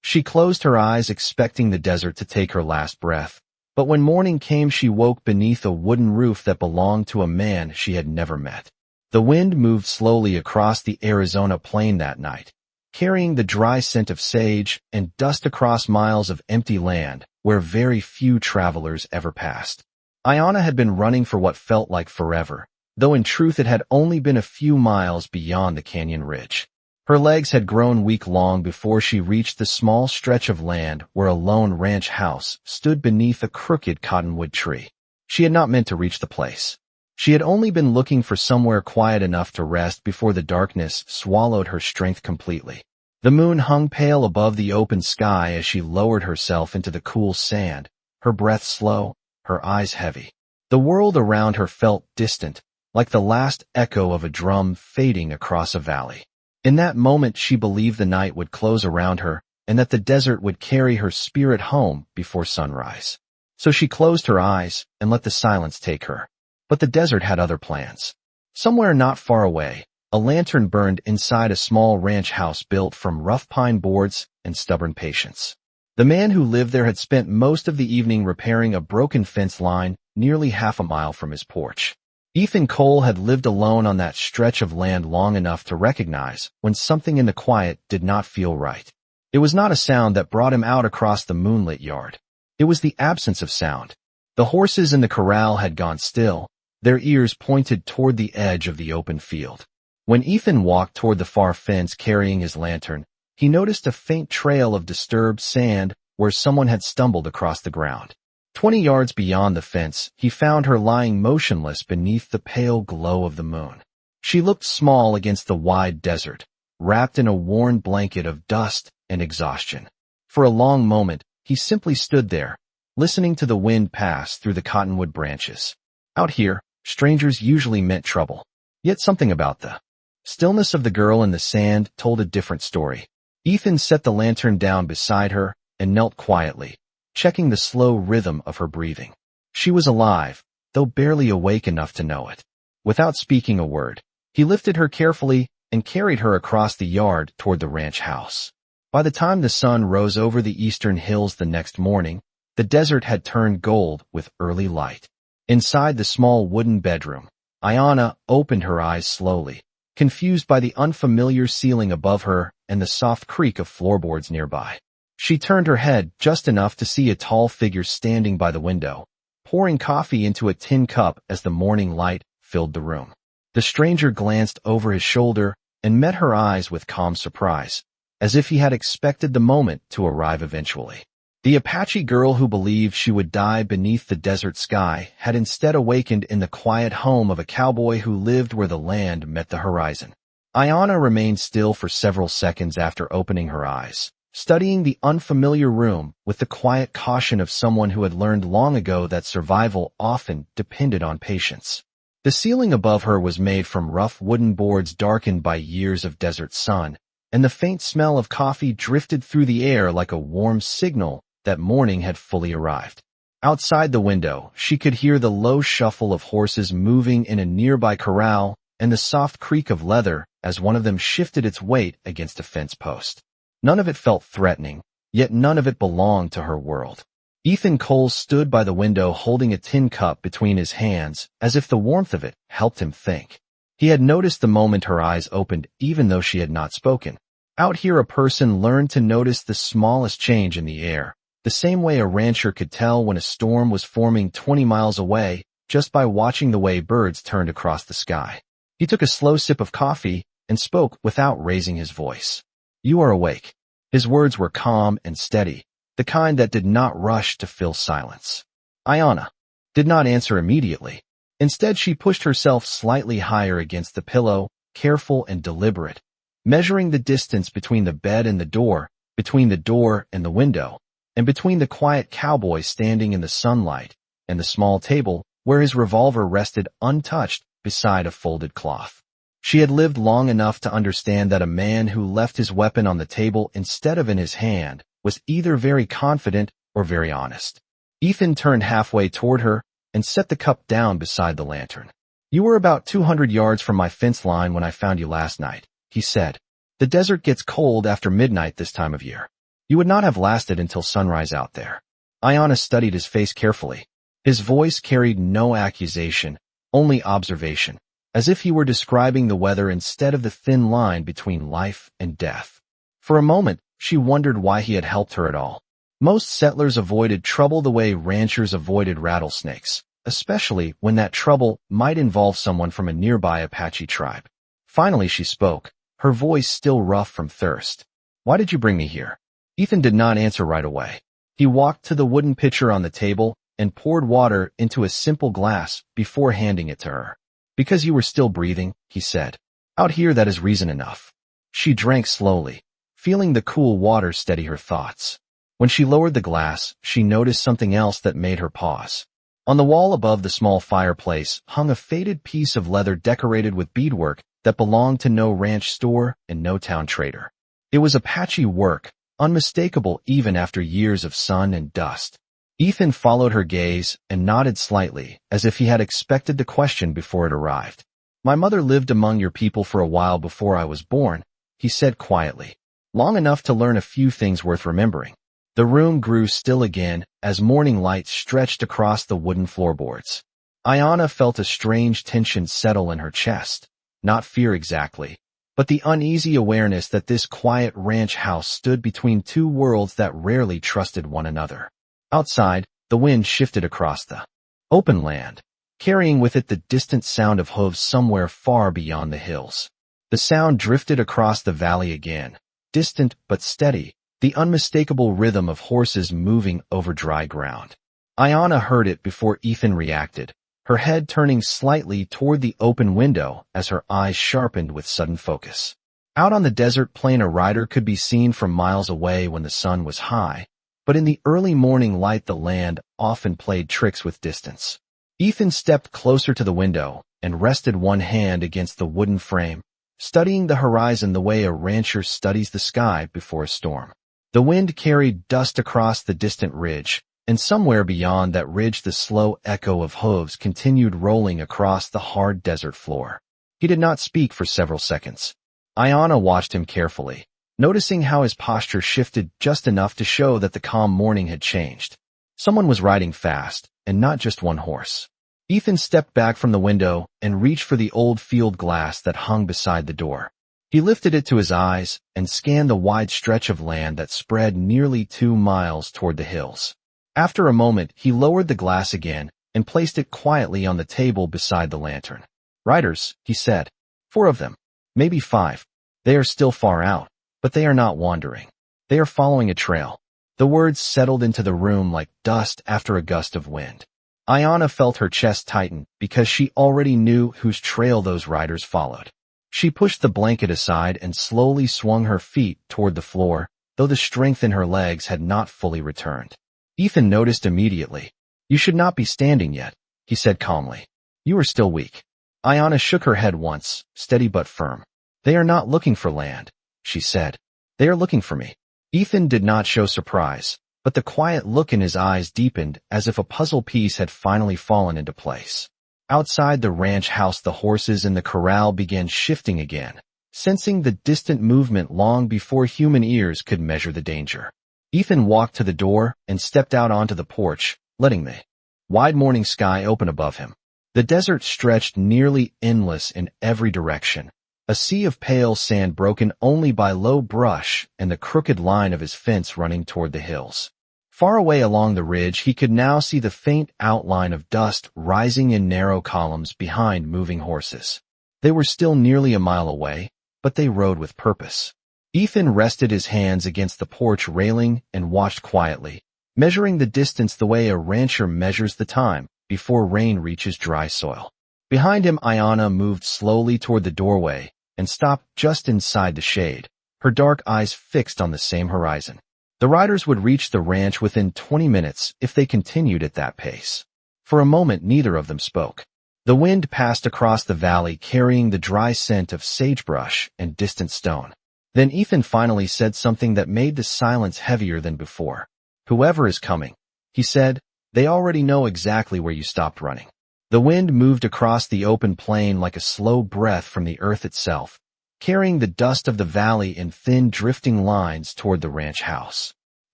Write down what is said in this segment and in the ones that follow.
She closed her eyes expecting the desert to take her last breath, but when morning came she woke beneath a wooden roof that belonged to a man she had never met. The wind moved slowly across the Arizona plain that night, carrying the dry scent of sage and dust across miles of empty land where very few travelers ever passed. Ayanna had been running for what felt like forever, though in truth it had only been a few miles beyond the canyon ridge. Her legs had grown weak long before she reached the small stretch of land where a lone ranch house stood beneath a crooked cottonwood tree. She had not meant to reach the place. She had only been looking for somewhere quiet enough to rest before the darkness swallowed her strength completely. The moon hung pale above the open sky as she lowered herself into the cool sand, her breath slow, her eyes heavy. The world around her felt distant, like the last echo of a drum fading across a valley. In that moment she believed the night would close around her and that the desert would carry her spirit home before sunrise. So she closed her eyes and let the silence take her. But the desert had other plans. Somewhere not far away, a lantern burned inside a small ranch house built from rough pine boards and stubborn patience. The man who lived there had spent most of the evening repairing a broken fence line nearly half a mile from his porch. Ethan Cole had lived alone on that stretch of land long enough to recognize when something in the quiet did not feel right. It was not a sound that brought him out across the moonlit yard. It was the absence of sound. The horses in the corral had gone still, their ears pointed toward the edge of the open field. When Ethan walked toward the far fence carrying his lantern, he noticed a faint trail of disturbed sand where someone had stumbled across the ground. 20 yards beyond the fence, he found her lying motionless beneath the pale glow of the moon. She looked small against the wide desert, wrapped in a worn blanket of dust and exhaustion. For a long moment, he simply stood there, listening to the wind pass through the cottonwood branches. Out here, strangers usually meant trouble. Yet something about the stillness of the girl in the sand told a different story. Ethan set the lantern down beside her and knelt quietly, checking the slow rhythm of her breathing. She was alive, though barely awake enough to know it. Without speaking a word, he lifted her carefully and carried her across the yard toward the ranch house. By the time the sun rose over the eastern hills the next morning, the desert had turned gold with early light. Inside the small wooden bedroom, Ayanna opened her eyes slowly, confused by the unfamiliar ceiling above her and the soft creak of floorboards nearby. She turned her head just enough to see a tall figure standing by the window, pouring coffee into a tin cup as the morning light filled the room. The stranger glanced over his shoulder and met her eyes with calm surprise, as if he had expected the moment to arrive eventually. The Apache girl who believed she would die beneath the desert sky had instead awakened in the quiet home of a cowboy who lived where the land met the horizon. Ayanna remained still for several seconds after opening her eyes, studying the unfamiliar room with the quiet caution of someone who had learned long ago that survival often depended on patience. The ceiling above her was made from rough wooden boards darkened by years of desert sun, and the faint smell of coffee drifted through the air like a warm signal that morning had fully arrived. Outside the window, she could hear the low shuffle of horses moving in a nearby corral and the soft creak of leather as one of them shifted its weight against a fence post. None of it felt threatening, yet none of it belonged to her world. Ethan Cole stood by the window holding a tin cup between his hands as if the warmth of it helped him think. He had noticed the moment her eyes opened even though she had not spoken. Out here a person learned to notice the smallest change in the air, the same way a rancher could tell when a storm was forming 20 miles away just by watching the way birds turned across the sky. He took a slow sip of coffee and spoke without raising his voice. "You are awake." His words were calm and steady, the kind that did not rush to fill silence. Ayanna did not answer immediately. Instead, she pushed herself slightly higher against the pillow, careful and deliberate, measuring the distance between the bed and the door, between the door and the window, and between the quiet cowboy standing in the sunlight and the small table where his revolver rested untouched beside a folded cloth. She had lived long enough to understand that a man who left his weapon on the table instead of in his hand was either very confident or very honest. Ethan turned halfway toward her and set the cup down beside the lantern. "You were about 200 yards from my fence line when I found you last night," he said. "The desert gets cold after midnight this time of year." You would not have lasted until sunrise out there. Ayanna studied his face carefully. His voice carried no accusation, only observation, as if he were describing the weather instead of the thin line between life and death. For a moment, she wondered why he had helped her at all. Most settlers avoided trouble the way ranchers avoided rattlesnakes, especially when that trouble might involve someone from a nearby Apache tribe. Finally she spoke, her voice still rough from thirst. "Why did you bring me here?" Ethan did not answer right away. He walked to the wooden pitcher on the table and poured water into a simple glass before handing it to her. "Because you were still breathing," he said. "Out here that is reason enough." She drank slowly, feeling the cool water steady her thoughts. When she lowered the glass, she noticed something else that made her pause. On the wall above the small fireplace hung a faded piece of leather decorated with beadwork that belonged to no ranch store and no town trader. It was Apache work, unmistakable even after years of sun and dust. Ethan followed her gaze and nodded slightly, as if he had expected the question before it arrived. "My mother lived among your people for a while before I was born," he said quietly. "Long enough to learn a few things worth remembering." The room grew still again as morning light stretched across the wooden floorboards. Ayanna felt a strange tension settle in her chest. Not fear exactly, but the uneasy awareness that this quiet ranch house stood between two worlds that rarely trusted one another. Outside, the wind shifted across the open land, carrying with it the distant sound of hooves somewhere far beyond the hills. The sound drifted across the valley again, distant but steady, the unmistakable rhythm of horses moving over dry ground. Ayanna heard it before Ethan reacted, her head turning slightly toward the open window as her eyes sharpened with sudden focus. Out on the desert plain a rider could be seen from miles away when the sun was high, but in the early morning light the land often played tricks with distance. Ethan stepped closer to the window and rested one hand against the wooden frame, studying the horizon the way a rancher studies the sky before a storm. The wind carried dust across the distant ridge, and somewhere beyond that ridge the slow echo of hooves continued rolling across the hard desert floor. He did not speak for several seconds. Ayanna watched him carefully, noticing how his posture shifted just enough to show that the calm morning had changed. Someone was riding fast, and not just one horse. Ethan stepped back from the window and reached for the old field glass that hung beside the door. He lifted it to his eyes and scanned the wide stretch of land that spread nearly 2 miles toward the hills. After a moment, he lowered the glass again and placed it quietly on the table beside the lantern. "Riders," he said. "4 of them. Maybe 5. They are still far out, but they are not wandering. They are following a trail." The words settled into the room like dust after a gust of wind. Ayanna felt her chest tighten because she already knew whose trail those riders followed. She pushed the blanket aside and slowly swung her feet toward the floor, though the strength in her legs had not fully returned. Ethan noticed immediately. "You should not be standing yet," he said calmly. "You are still weak." Ayanna shook her head once, steady but firm. "They are not looking for land," she said. "They are looking for me." Ethan did not show surprise, but the quiet look in his eyes deepened as if a puzzle piece had finally fallen into place. Outside the ranch house the horses in the corral began shifting again, sensing the distant movement long before human ears could measure the danger. Ethan walked to the door and stepped out onto the porch, letting the wide morning sky open above him. The desert stretched nearly endless in every direction, a sea of pale sand broken only by low brush and the crooked line of his fence running toward the hills. Far away along the ridge he could now see the faint outline of dust rising in narrow columns behind moving horses. They were still nearly a mile away, but they rode with purpose. Ethan rested his hands against the porch railing and watched quietly, measuring the distance the way a rancher measures the time before rain reaches dry soil. Behind him Ayanna moved slowly toward the doorway and stopped just inside the shade, her dark eyes fixed on the same horizon. The riders would reach the ranch within 20 minutes if they continued at that pace. For a moment neither of them spoke. The wind passed across the valley carrying the dry scent of sagebrush and distant stone. Then Ethan finally said something that made the silence heavier than before. "Whoever is coming," he said, "they already know exactly where you stopped running." The wind moved across the open plain like a slow breath from the earth itself, carrying the dust of the valley in thin drifting lines toward the ranch house.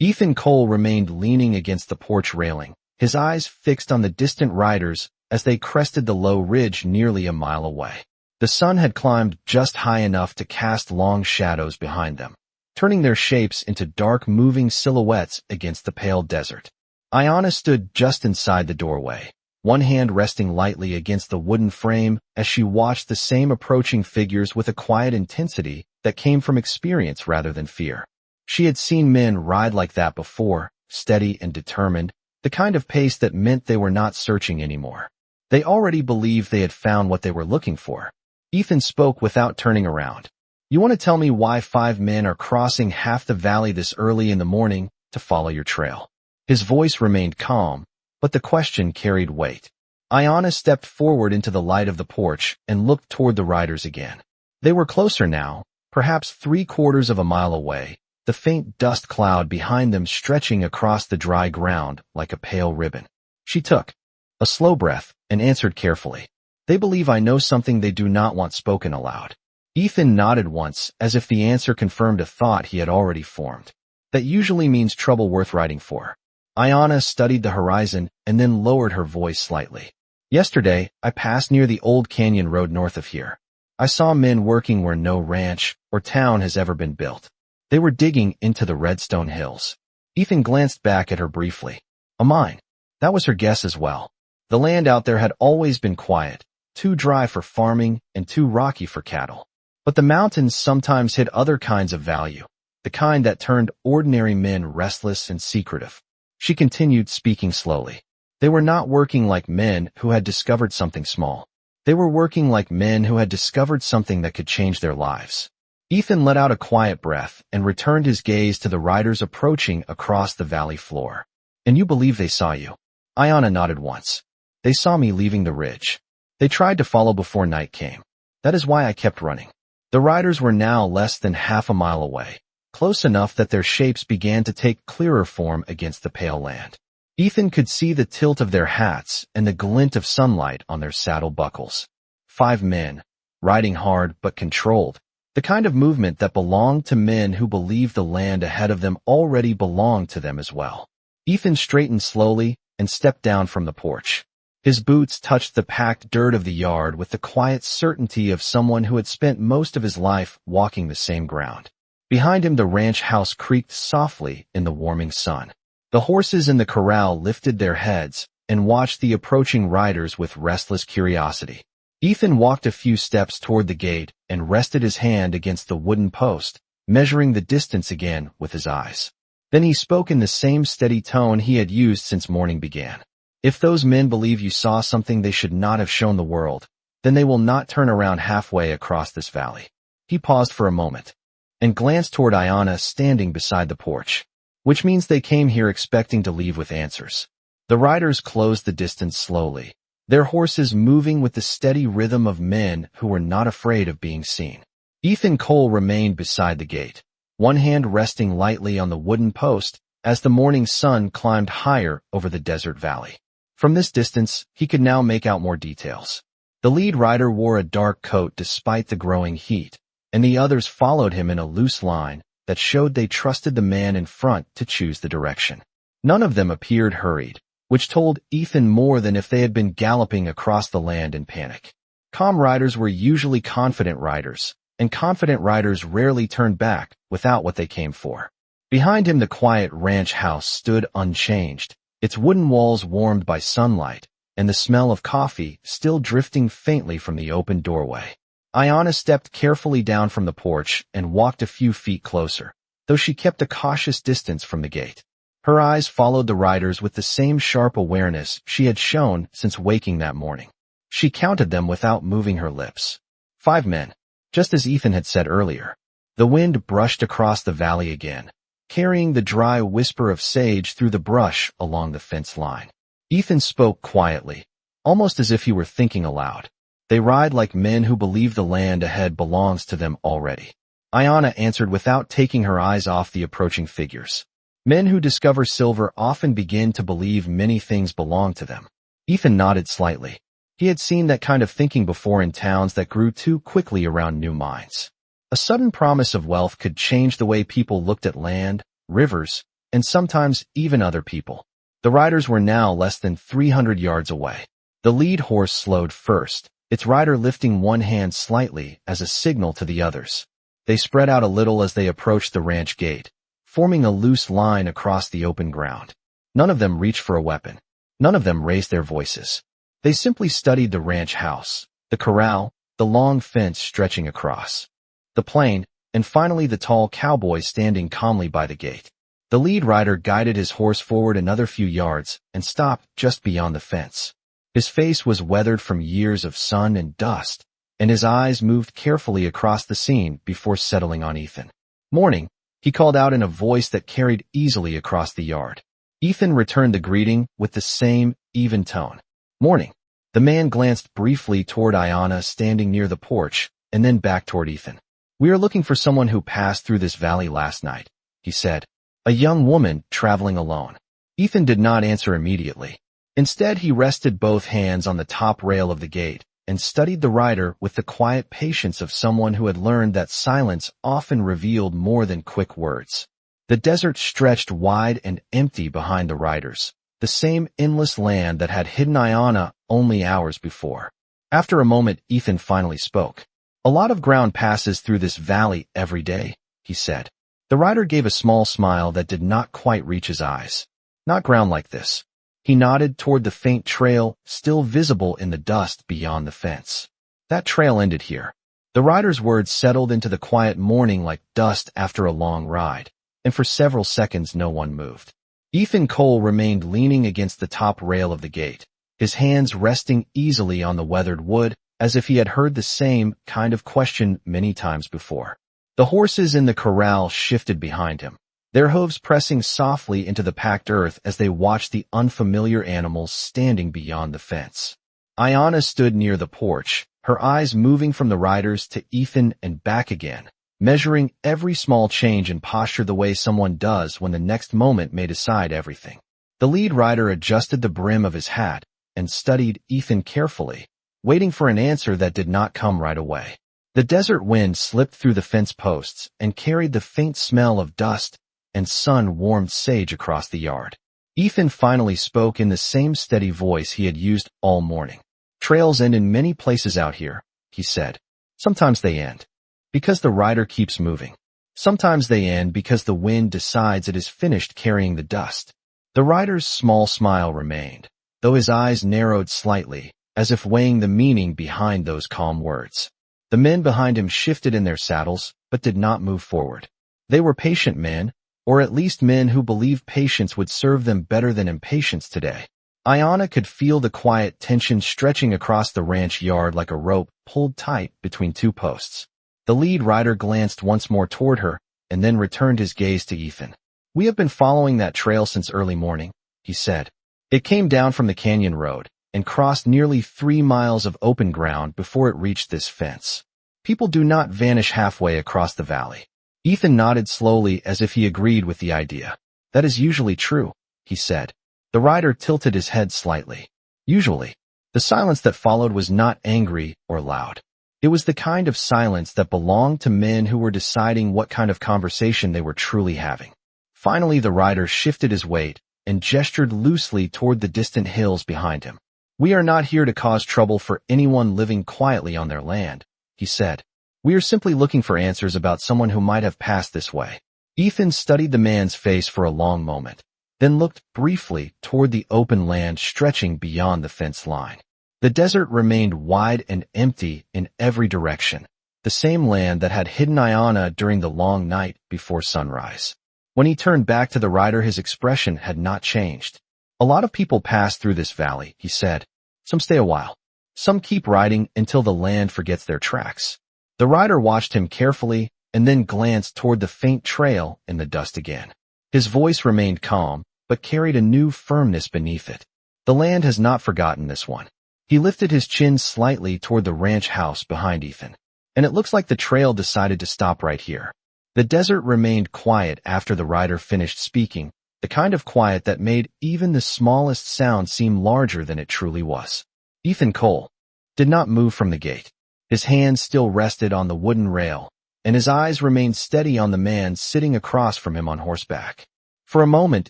Ethan Cole remained leaning against the porch railing, his eyes fixed on the distant riders as they crested the low ridge nearly a mile away. The sun had climbed just high enough to cast long shadows behind them, turning their shapes into dark moving silhouettes against the pale desert. Ayana stood just inside the doorway, one hand resting lightly against the wooden frame as she watched the same approaching figures with a quiet intensity that came from experience rather than fear. She had seen men ride like that before, steady and determined, the kind of pace that meant they were not searching anymore. They already believed they had found what they were looking for. Ethan spoke without turning around. You want to tell me why 5 men are crossing half the valley this early in the morning to follow your trail? His voice remained calm, but the question carried weight. Ayana stepped forward into the light of the porch and looked toward the riders again. They were closer now, perhaps 3/4 of a mile away, the faint dust cloud behind them stretching across the dry ground like a pale ribbon. She took a slow breath and answered carefully. They believe I know something they do not want spoken aloud. Ethan nodded once, as if the answer confirmed a thought he had already formed. That usually means trouble worth writing for. Ayana studied the horizon and then lowered her voice slightly. Yesterday, I passed near the old canyon road north of here. I saw men working where no ranch or town has ever been built. They were digging into the Redstone Hills. Ethan glanced back at her briefly. A mine. That was her guess as well. The land out there had always been quiet, too dry for farming and too rocky for cattle. But the mountains sometimes hid other kinds of value, the kind that turned ordinary men restless and secretive. She continued, speaking slowly. They were not working like men who had discovered something small. They were working like men who had discovered something that could change their lives. Ethan let out a quiet breath and returned his gaze to the riders approaching across the valley floor. And you believe they saw you? Ayana nodded once. They saw me leaving the ridge. They tried to follow before night came. That is why I kept running. The riders were now less than half a mile away, close enough that their shapes began to take clearer form against the pale land. Ethan could see the tilt of their hats and the glint of sunlight on their saddle buckles. 5 men, riding hard but controlled, the kind of movement that belonged to men who believed the land ahead of them already belonged to them as well. Ethan straightened slowly and stepped down from the porch. His boots touched the packed dirt of the yard with the quiet certainty of someone who had spent most of his life walking the same ground. Behind him, the ranch house creaked softly in the warming sun. The horses in the corral lifted their heads and watched the approaching riders with restless curiosity. Ethan walked a few steps toward the gate and rested his hand against the wooden post, measuring the distance again with his eyes. Then he spoke in the same steady tone he had used since morning began. If those men believe you saw something they should not have shown the world, then they will not turn around halfway across this valley. He paused for a moment and glanced toward Ayana standing beside the porch, which means they came here expecting to leave with answers. The riders closed the distance slowly, their horses moving with the steady rhythm of men who were not afraid of being seen. Ethan Cole remained beside the gate, one hand resting lightly on the wooden post as the morning sun climbed higher over the desert valley. From this distance, he could now make out more details. The lead rider wore a dark coat despite the growing heat, and the others followed him in a loose line that showed they trusted the man in front to choose the direction. None of them appeared hurried, which told Ethan more than if they had been galloping across the land in panic. Calm riders were usually confident riders, and confident riders rarely turned back without what they came for. Behind him, the quiet ranch house stood unchanged, its wooden walls warmed by sunlight, and the smell of coffee still drifting faintly from the open doorway. Ayana stepped carefully down from the porch and walked a few feet closer, though she kept a cautious distance from the gate. Her eyes followed the riders with the same sharp awareness she had shown since waking that morning. She counted them without moving her lips. 5 men, just as Ethan had said earlier. The wind brushed across the valley again, carrying the dry whisper of sage through the brush along the fence line. Ethan spoke quietly, almost as if he were thinking aloud. They ride like men who believe the land ahead belongs to them already. Ayana answered without taking her eyes off the approaching figures. Men who discover silver often begin to believe many things belong to them. Ethan nodded slightly. He had seen that kind of thinking before in towns that grew too quickly around new mines. A sudden promise of wealth could change the way people looked at land, rivers, and sometimes even other people. The riders were now less than 300 yards away. The lead horse slowed first, its rider lifting one hand slightly as a signal to the others. They spread out a little as they approached the ranch gate, forming a loose line across the open ground. None of them reached for a weapon. None of them raised their voices. They simply studied the ranch house, the corral, the long fence stretching across the plain, and finally the tall cowboy standing calmly by the gate. The lead rider guided his horse forward another few yards and stopped just beyond the fence. His face was weathered from years of sun and dust, and his eyes moved carefully across the scene before settling on Ethan. "Morning," he called out in a voice that carried easily across the yard. Ethan returned the greeting with the same even tone. "Morning." The man glanced briefly toward Ayanna standing near the porch, and then back toward Ethan. "We are looking for someone who passed through this valley last night," he said. "A young woman traveling alone." Ethan did not answer immediately. Instead, he rested both hands on the top rail of the gate and studied the rider with the quiet patience of someone who had learned that silence often revealed more than quick words. The desert stretched wide and empty behind the riders, the same endless land that had hidden Ayanna only hours before. After a moment, Ethan finally spoke. "A lot of ground passes through this valley every day," he said. The rider gave a small smile that did not quite reach his eyes. "Not ground like this." He nodded toward the faint trail still visible in the dust beyond the fence. "That trail ended here." The rider's words settled into the quiet morning like dust after a long ride, and for several seconds no one moved. Ethan Cole remained leaning against the top rail of the gate, his hands resting easily on the weathered wood, as if he had heard the same kind of question many times before. The horses in the corral shifted behind him, their hooves pressing softly into the packed earth as they watched the unfamiliar animals standing beyond the fence. Ayanna stood near the porch, her eyes moving from the riders to Ethan and back again, measuring every small change in posture the way someone does when the next moment may decide everything. The lead rider adjusted the brim of his hat and studied Ethan carefully, waiting for an answer that did not come right away. The desert wind slipped through the fence posts and carried the faint smell of dust and sun-warmed sage across the yard. Ethan finally spoke in the same steady voice he had used all morning. "Trails end in many places out here," he said. "Sometimes they end because the rider keeps moving. Sometimes they end because the wind decides it is finished carrying the dust." The rider's small smile remained, though his eyes narrowed slightly, as if weighing the meaning behind those calm words. The men behind him shifted in their saddles, but did not move forward. They were patient men, or at least men who believed patience would serve them better than impatience today. Ayanna could feel the quiet tension stretching across the ranch yard like a rope pulled tight between two posts. The lead rider glanced once more toward her, and then returned his gaze to Ethan. "We have been following that trail since early morning," he said. "It came down from the canyon road and crossed nearly 3 miles of open ground before it reached this fence. People do not vanish halfway across the valley." Ethan nodded slowly as if he agreed with the idea. "That is usually true," he said. The rider tilted his head slightly. "Usually." The silence that followed was not angry or loud. It was the kind of silence that belonged to men who were deciding what kind of conversation they were truly having. Finally, the rider shifted his weight and gestured loosely toward the distant hills behind him. "We are not here to cause trouble for anyone living quietly on their land," he said. "We are simply looking for answers about someone who might have passed this way." Ethan studied the man's face for a long moment, then looked briefly toward the open land stretching beyond the fence line. The desert remained wide and empty in every direction, the same land that had hidden Ayanna during the long night before sunrise. When he turned back to the rider, his expression had not changed. "A lot of people pass through this valley," he said. "Some stay a while. Some keep riding until the land forgets their tracks." The rider watched him carefully and then glanced toward the faint trail in the dust again. His voice remained calm, but carried a new firmness beneath it. "The land has not forgotten this one." He lifted his chin slightly toward the ranch house behind Ethan. "And it looks like the trail decided to stop right here." The desert remained quiet after the rider finished speaking, the kind of quiet that made even the smallest sound seem larger than it truly was. Ethan Cole did not move from the gate. His hands still rested on the wooden rail, and his eyes remained steady on the man sitting across from him on horseback. For a moment,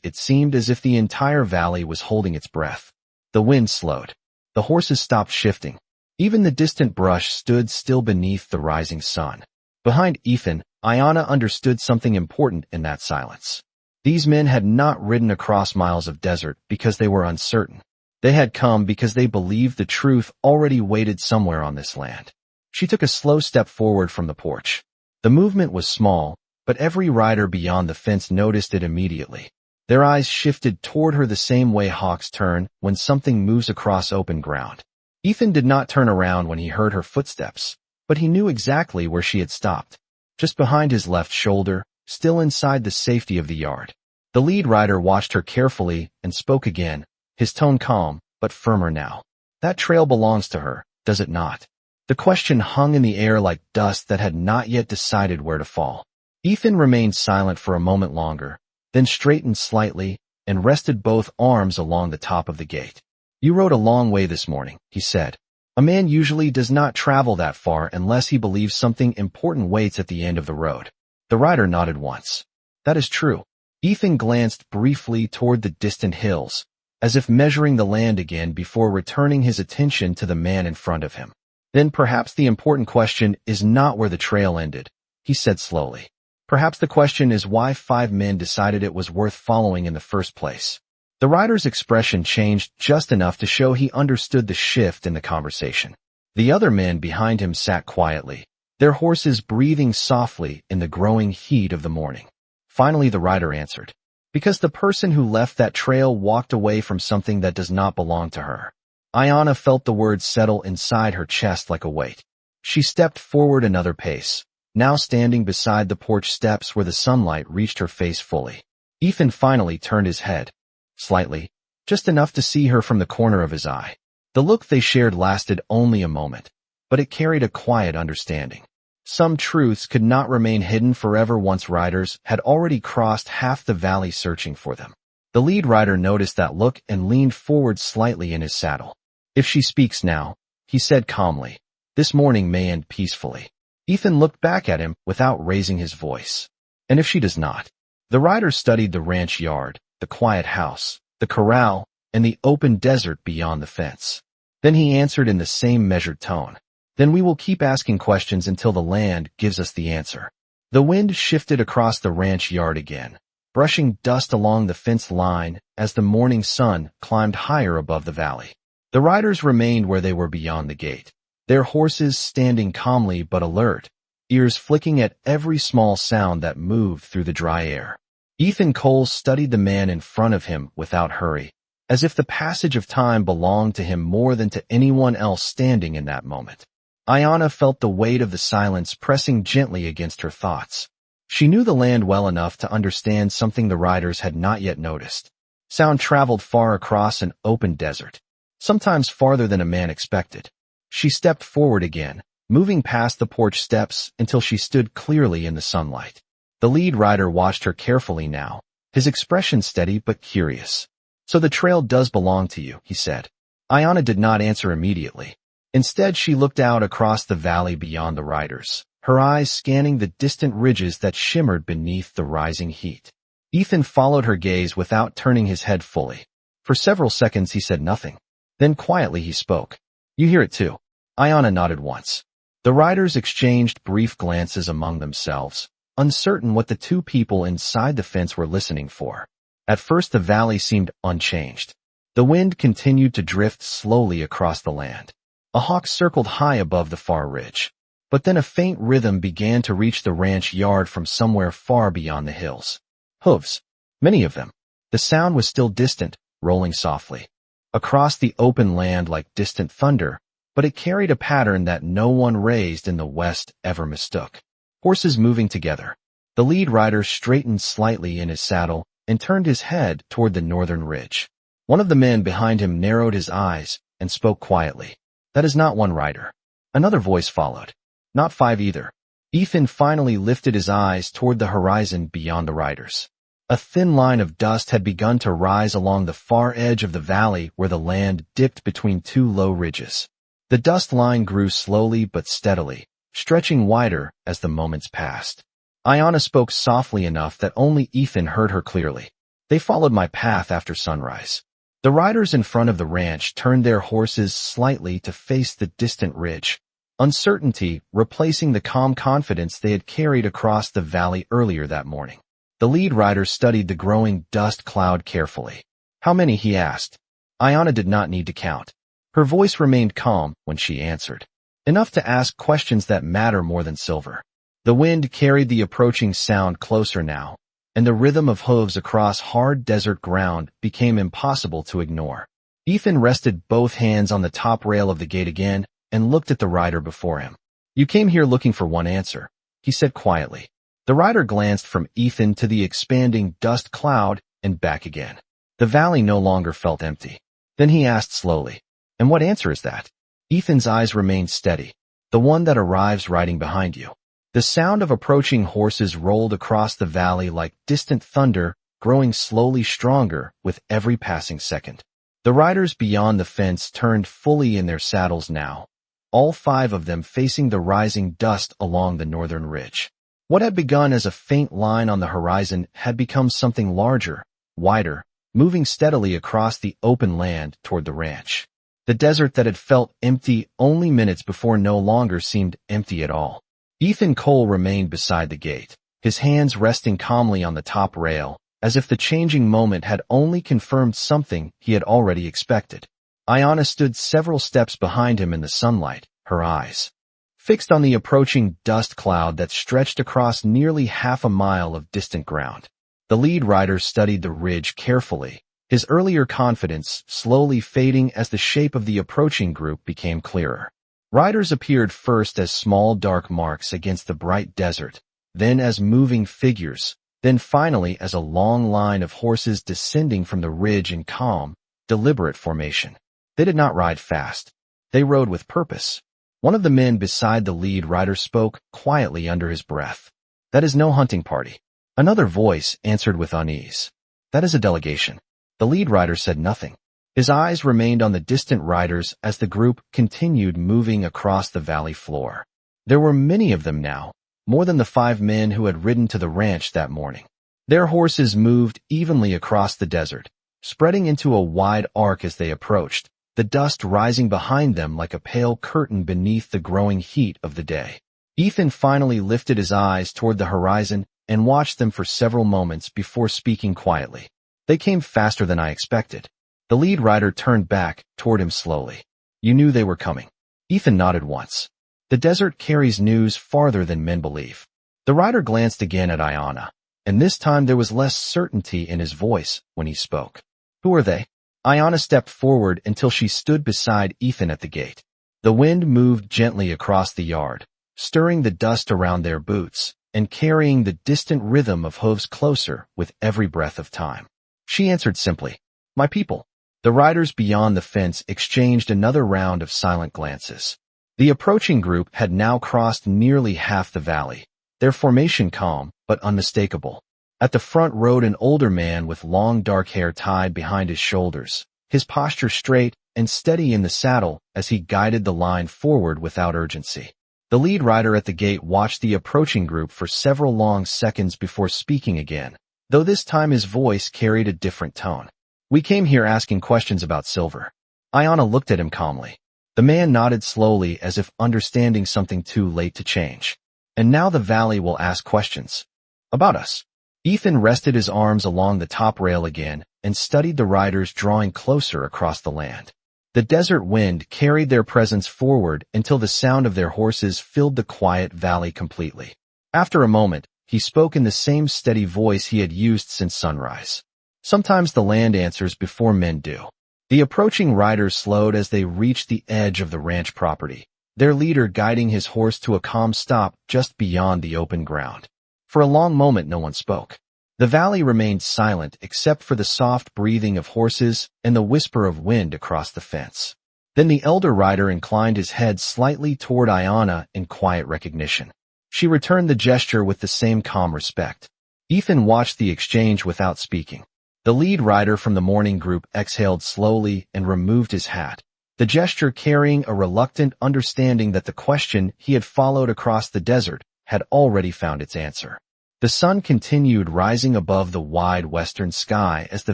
it seemed as if the entire valley was holding its breath. The wind slowed. The horses stopped shifting. Even the distant brush stood still beneath the rising sun. Behind Ethan, Ayanna understood something important in that silence. These men had not ridden across miles of desert because they were uncertain. They had come because they believed the truth already waited somewhere on this land. She took a slow step forward from the porch. The movement was small, but every rider beyond the fence noticed it immediately. Their eyes shifted toward her the same way hawks turn when something moves across open ground. Ethan did not turn around when he heard her footsteps, but he knew exactly where she had stopped. Just behind his left shoulder, still inside the safety of the yard. The lead rider watched her carefully and spoke again, his tone calm, but firmer now. That trail belongs to her, does it not? The question hung in the air like dust that had not yet decided where to fall. Ethan remained silent for a moment longer, then straightened slightly and rested both arms along the top of the gate. You rode a long way this morning, he said. A man usually does not travel that far unless he believes something important waits at the end of the road. The rider nodded once. That is true. Ethan glanced briefly toward the distant hills, as if measuring the land again before returning his attention to the man in front of him. Then perhaps the important question is not where the trail ended, he said slowly. Perhaps the question is why 5 men decided it was worth following in the first place. The rider's expression changed just enough to show he understood the shift in the conversation. The other men behind him sat quietly, their horses breathing softly in the growing heat of the morning. Finally the rider answered. Because the person who left that trail walked away from something that does not belong to her. Ayanna felt the words settle inside her chest like a weight. She stepped forward another pace, now standing beside the porch steps where the sunlight reached her face fully. Ethan finally turned his head. Slightly, just enough to see her from the corner of his eye. The look they shared lasted only a moment, but it carried a quiet understanding. Some truths could not remain hidden forever once riders had already crossed half the valley searching for them. The lead rider noticed that look and leaned forward slightly in his saddle. If she speaks now, he said calmly, this morning may end peacefully. Ethan looked back at him without raising his voice. And if she does not? The rider studied the ranch yard, the quiet house, the corral, and the open desert beyond the fence. Then he answered in the same measured tone. Then we will keep asking questions until the land gives us the answer. The wind shifted across the ranch yard again, brushing dust along the fence line as the morning sun climbed higher above the valley. The riders remained where they were beyond the gate, their horses standing calmly but alert, ears flicking at every small sound that moved through the dry air. Ethan Cole studied the man in front of him without hurry, as if the passage of time belonged to him more than to anyone else standing in that moment. Ayanna felt the weight of the silence pressing gently against her thoughts. She knew the land well enough to understand something the riders had not yet noticed. Sound traveled far across an open desert, sometimes farther than a man expected. She stepped forward again, moving past the porch steps until she stood clearly in the sunlight. The lead rider watched her carefully now, his expression steady but curious. So the trail does belong to you, he said. Ayanna did not answer immediately. Instead, she looked out across the valley beyond the riders, her eyes scanning the distant ridges that shimmered beneath the rising heat. Ethan followed her gaze without turning his head fully. For several seconds he said nothing. Then quietly he spoke. You hear it too. Ayanna nodded once. The riders exchanged brief glances among themselves, uncertain what the two people inside the fence were listening for. At first the valley seemed unchanged. The wind continued to drift slowly across the land. A hawk circled high above the far ridge. But then a faint rhythm began to reach the ranch yard from somewhere far beyond the hills. Hooves. Many of them. The sound was still distant, rolling softly across the open land like distant thunder, but it carried a pattern that no one raised in the west ever mistook. Horses moving together. The lead rider straightened slightly in his saddle and turned his head toward the northern ridge. One of the men behind him narrowed his eyes and spoke quietly. That is not one rider. Another voice followed. Not 5 either. Ethan finally lifted his eyes toward the horizon beyond the riders. A thin line of dust had begun to rise along the far edge of the valley where the land dipped between 2 low ridges. The dust line grew slowly but steadily, stretching wider as the moments passed. Ayanna spoke softly enough that only Ethan heard her clearly. They followed my path after sunrise. The riders in front of the ranch turned their horses slightly to face the distant ridge, uncertainty replacing the calm confidence they had carried across the valley earlier that morning. The lead rider studied the growing dust cloud carefully. How many, he asked. Ayanna did not need to count. Her voice remained calm when she answered. Enough to ask questions that matter more than silver. The wind carried the approaching sound closer now, and the rhythm of hooves across hard desert ground became impossible to ignore. Ethan rested both hands on the top rail of the gate again and looked at the rider before him. You came here looking for one answer, he said quietly. The rider glanced from Ethan to the expanding dust cloud and back again. The valley no longer felt empty. Then he asked slowly, and what answer is that? Ethan's eyes remained steady. The one that arrives riding behind you. The sound of approaching horses rolled across the valley like distant thunder, growing slowly stronger with every passing second. The riders beyond the fence turned fully in their saddles now, all 5 of them facing the rising dust along the northern ridge. What had begun as a faint line on the horizon had become something larger, wider, moving steadily across the open land toward the ranch. The desert that had felt empty only minutes before no longer seemed empty at all. Ethan Cole remained beside the gate, his hands resting calmly on the top rail, as if the changing moment had only confirmed something he had already expected. Ayanna stood several steps behind him in the sunlight, her eyes fixed on the approaching dust cloud that stretched across nearly half a mile of distant ground. The lead rider studied the ridge carefully, his earlier confidence slowly fading as the shape of the approaching group became clearer. Riders appeared first as small dark marks against the bright desert, then as moving figures, then finally as a long line of horses descending from the ridge in calm, deliberate formation. They did not ride fast. They rode with purpose. One of the men beside the lead rider spoke quietly under his breath. That is no hunting party. Another voice answered with unease. That is a delegation. The lead rider said nothing. His eyes remained on the distant riders as the group continued moving across the valley floor. There were many of them now, more than the 5 men who had ridden to the ranch that morning. Their horses moved evenly across the desert, spreading into a wide arc as they approached, the dust rising behind them like a pale curtain beneath the growing heat of the day. Ethan finally lifted his eyes toward the horizon and watched them for several moments before speaking quietly. They came faster than I expected. The lead rider turned back toward him slowly. You knew they were coming. Ethan nodded once. The desert carries news farther than men believe. The rider glanced again at Ayanna, and this time there was less certainty in his voice when he spoke. Who are they? Ayanna stepped forward until she stood beside Ethan at the gate. The wind moved gently across the yard, stirring the dust around their boots and carrying the distant rhythm of hooves closer with every breath of time. She answered simply, My people. The riders beyond the fence exchanged another round of silent glances. The approaching group had now crossed nearly half the valley, their formation calm but unmistakable. At the front rode an older man with long dark hair tied behind his shoulders, his posture straight and steady in the saddle as he guided the line forward without urgency. The lead rider at the gate watched the approaching group for several long seconds before speaking again, though this time his voice carried a different tone. We came here asking questions about silver. Ayanna looked at him calmly. The man nodded slowly as if understanding something too late to change. And now the valley will ask questions. About us. Ethan rested his arms along the top rail again and studied the riders drawing closer across the land. The desert wind carried their presence forward until the sound of their horses filled the quiet valley completely. After a moment, he spoke in the same steady voice he had used since sunrise. Sometimes the land answers before men do. The approaching riders slowed as they reached the edge of the ranch property, their leader guiding his horse to a calm stop just beyond the open ground. For a long moment no one spoke. The valley remained silent except for the soft breathing of horses and the whisper of wind across the fence. Then the elder rider inclined his head slightly toward Ayanna in quiet recognition. She returned the gesture with the same calm respect. Ethan watched the exchange without speaking. The lead rider from the morning group exhaled slowly and removed his hat, the gesture carrying a reluctant understanding that the question he had followed across the desert had already found its answer. The sun continued rising above the wide western sky as the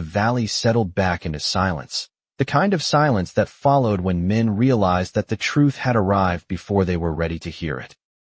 valley settled back into silence, the kind of silence that followed when men realized that the truth had arrived before they were ready to hear it.